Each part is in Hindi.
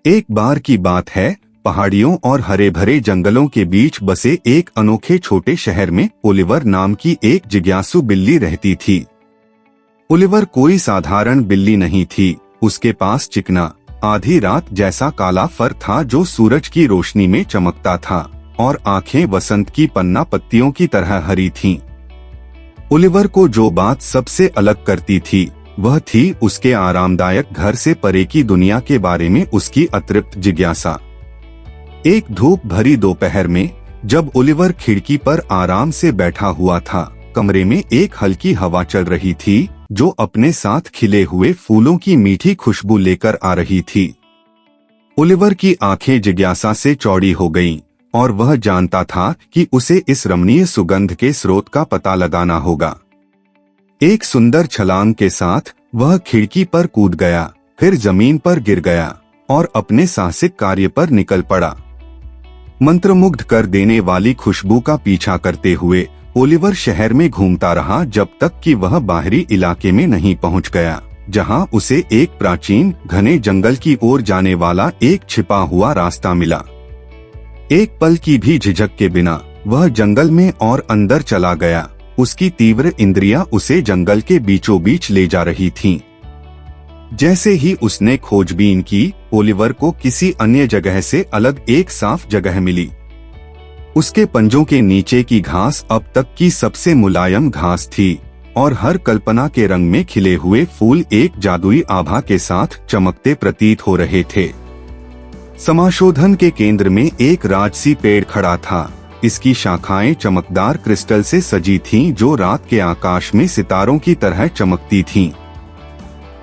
एक बार की बात है, पहाड़ियों और हरे भरे जंगलों के बीच बसे एक अनोखे छोटे शहर में ओलिवर नाम की एक जिज्ञासु बिल्ली रहती थी। ओलिवर कोई साधारण बिल्ली नहीं थी। उसके पास चिकना, आधी रात जैसा काला फर था जो सूरज की रोशनी में चमकता था, और आंखें वसंत की पन्ना पत्तियों की तरह हरी थीं। ओलिवर को जो बात सबसे अलग करती थी वह थी उसके आरामदायक घर से परे की दुनिया के बारे में उसकी अतृप्त जिज्ञासा। एक धूप भरी दोपहर में जब ओलिवर खिड़की पर आराम से बैठा हुआ था, कमरे में एक हल्की हवा चल रही थी जो अपने साथ खिले हुए फूलों की मीठी खुशबू लेकर आ रही थी। ओलिवर की आंखें जिज्ञासा से चौड़ी हो गईं और वह जानता था कि उसे इस रमणीय सुगंध के स्रोत का पता लगाना होगा। एक सुंदर छलांग के साथ वह खिड़की पर कूद गया, फिर जमीन पर गिर गया और अपने साहसिक कार्य पर निकल पड़ा। मंत्रमुग्ध कर देने वाली खुशबू का पीछा करते हुए ओलिवर शहर में घूमता रहा जब तक कि वह बाहरी इलाके में नहीं पहुंच गया, जहां उसे एक प्राचीन घने जंगल की ओर जाने वाला एक छिपा हुआ रास्ता मिला। एक पल की भी झिझक के बिना वह जंगल में और अंदर चला गया। उसकी तीव्र इंद्रियां उसे जंगल के बीचों बीच ले जा रही थीं। जैसे ही उसने खोजबीन की, ओलिवर को किसी अन्य जगह से अलग एक साफ जगह मिली। उसके पंजों के नीचे की घास अब तक की सबसे मुलायम घास थी और हर कल्पना के रंग में खिले हुए फूल एक जादुई आभा के साथ चमकते प्रतीत हो रहे थे। समाशोधन के केंद्र में एक राजसी पेड़ खड़ा था। इसकी शाखाएं चमकदार क्रिस्टल से सजी थीं जो रात के आकाश में सितारों की तरह चमकती थीं।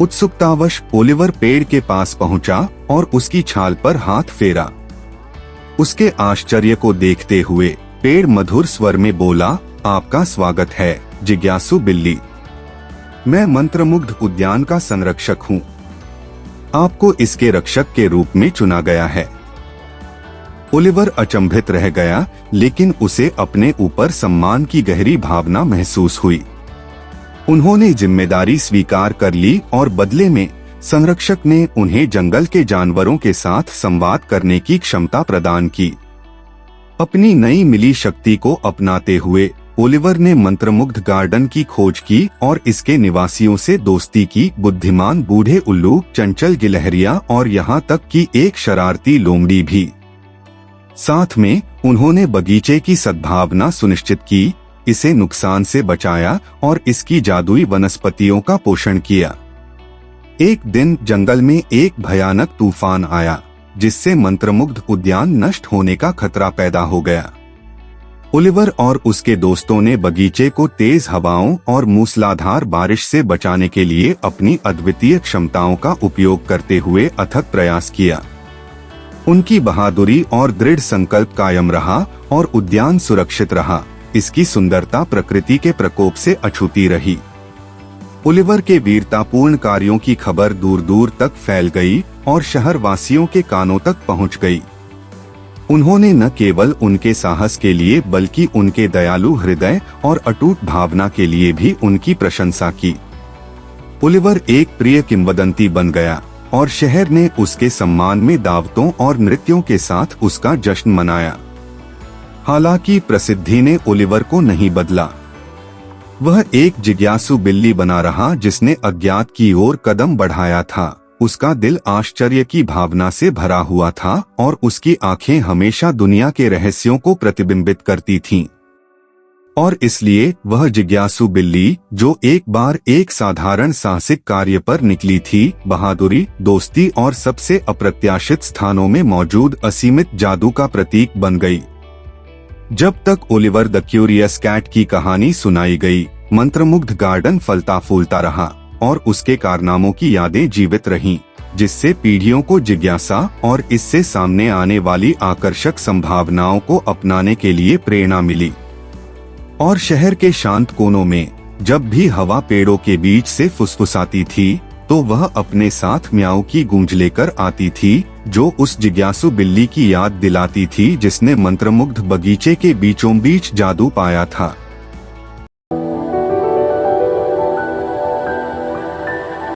उत्सुकतावश ओलिवर पेड़ के पास पहुंचा और उसकी छाल पर हाथ फेरा। उसके आश्चर्य को देखते हुए पेड़ मधुर स्वर में बोला, आपका स्वागत है जिज्ञासु बिल्ली। मैं मंत्रमुग्ध उद्यान का संरक्षक हूँ। आपको इसके रक्षक के रूप में चुना गया है। ओलिवर अचंभित रह गया, लेकिन उसे अपने ऊपर सम्मान की गहरी भावना महसूस हुई। उन्होंने जिम्मेदारी स्वीकार कर ली और बदले में संरक्षक ने उन्हें जंगल के जानवरों के साथ संवाद करने की क्षमता प्रदान की। अपनी नई मिली शक्ति को अपनाते हुए ओलिवर ने मंत्रमुग्ध गार्डन की खोज की और इसके निवासियों से दोस्ती की। बुद्धिमान बूढ़े उल्लू, चंचल गिलहरियां और यहाँ तक कि एक शरारती लोमड़ी भी। साथ में उन्होंने बगीचे की सद्भावना सुनिश्चित की, इसे नुकसान से बचाया और इसकी जादुई वनस्पतियों का पोषण किया। एक दिन जंगल में एक भयानक तूफान आया जिससे मंत्रमुग्ध उद्यान नष्ट होने का खतरा पैदा हो गया। ओलिवर और उसके दोस्तों ने बगीचे को तेज हवाओं और मूसलाधार बारिश से बचाने के लिए अपनी अद्वितीय क्षमताओं का उपयोग करते हुए अथक प्रयास किया। उनकी बहादुरी और दृढ़ संकल्प कायम रहा और उद्यान सुरक्षित रहा। इसकी सुंदरता प्रकृति के प्रकोप से अछूती रही। ओलिवर के वीरतापूर्ण कार्यों की खबर दूर दूर तक फैल गई और शहर वासियों के कानों तक पहुंच गई। उन्होंने न केवल उनके साहस के लिए बल्कि उनके दयालु हृदय और अटूट भावना के लिए भी उनकी प्रशंसा की। ओलिवर एक प्रिय किंवदंती बन गया और शहर ने उसके सम्मान में दावतों और नृत्यों के साथ उसका जश्न मनाया। हालांकि प्रसिद्धि ने ओलिवर को नहीं बदला। वह एक जिज्ञासु बिल्ली बना रहा जिसने अज्ञात की ओर कदम बढ़ाया था। उसका दिल आश्चर्य की भावना से भरा हुआ था और उसकी आंखें हमेशा दुनिया के रहस्यों को प्रतिबिंबित करती थीं। और इसलिए वह जिज्ञासु बिल्ली, जो एक बार एक साधारण साहसिक कार्य पर निकली थी, बहादुरी, दोस्ती और सबसे अप्रत्याशित स्थानों में मौजूद असीमित जादू का प्रतीक बन गई। जब तक ओलिवर द क्यूरियस कैट की कहानी सुनाई गई, मंत्रमुग्ध गार्डन फलता फूलता रहा और उसके कारनामों की यादें जीवित रहीं, जिससे पीढ़ियों को जिज्ञासा और इससे सामने आने वाली आकर्षक संभावनाओं को अपनाने के लिए प्रेरणा मिली। और शहर के शांत कोनों में जब भी हवा पेड़ों के बीच से फुसफुसाती थी, तो वह अपने साथ म्याऊ की गूंज लेकर आती थी, जो उस जिज्ञासु बिल्ली की याद दिलाती थी जिसने मंत्रमुग्ध बगीचे के बीचों बीच जादू पाया था।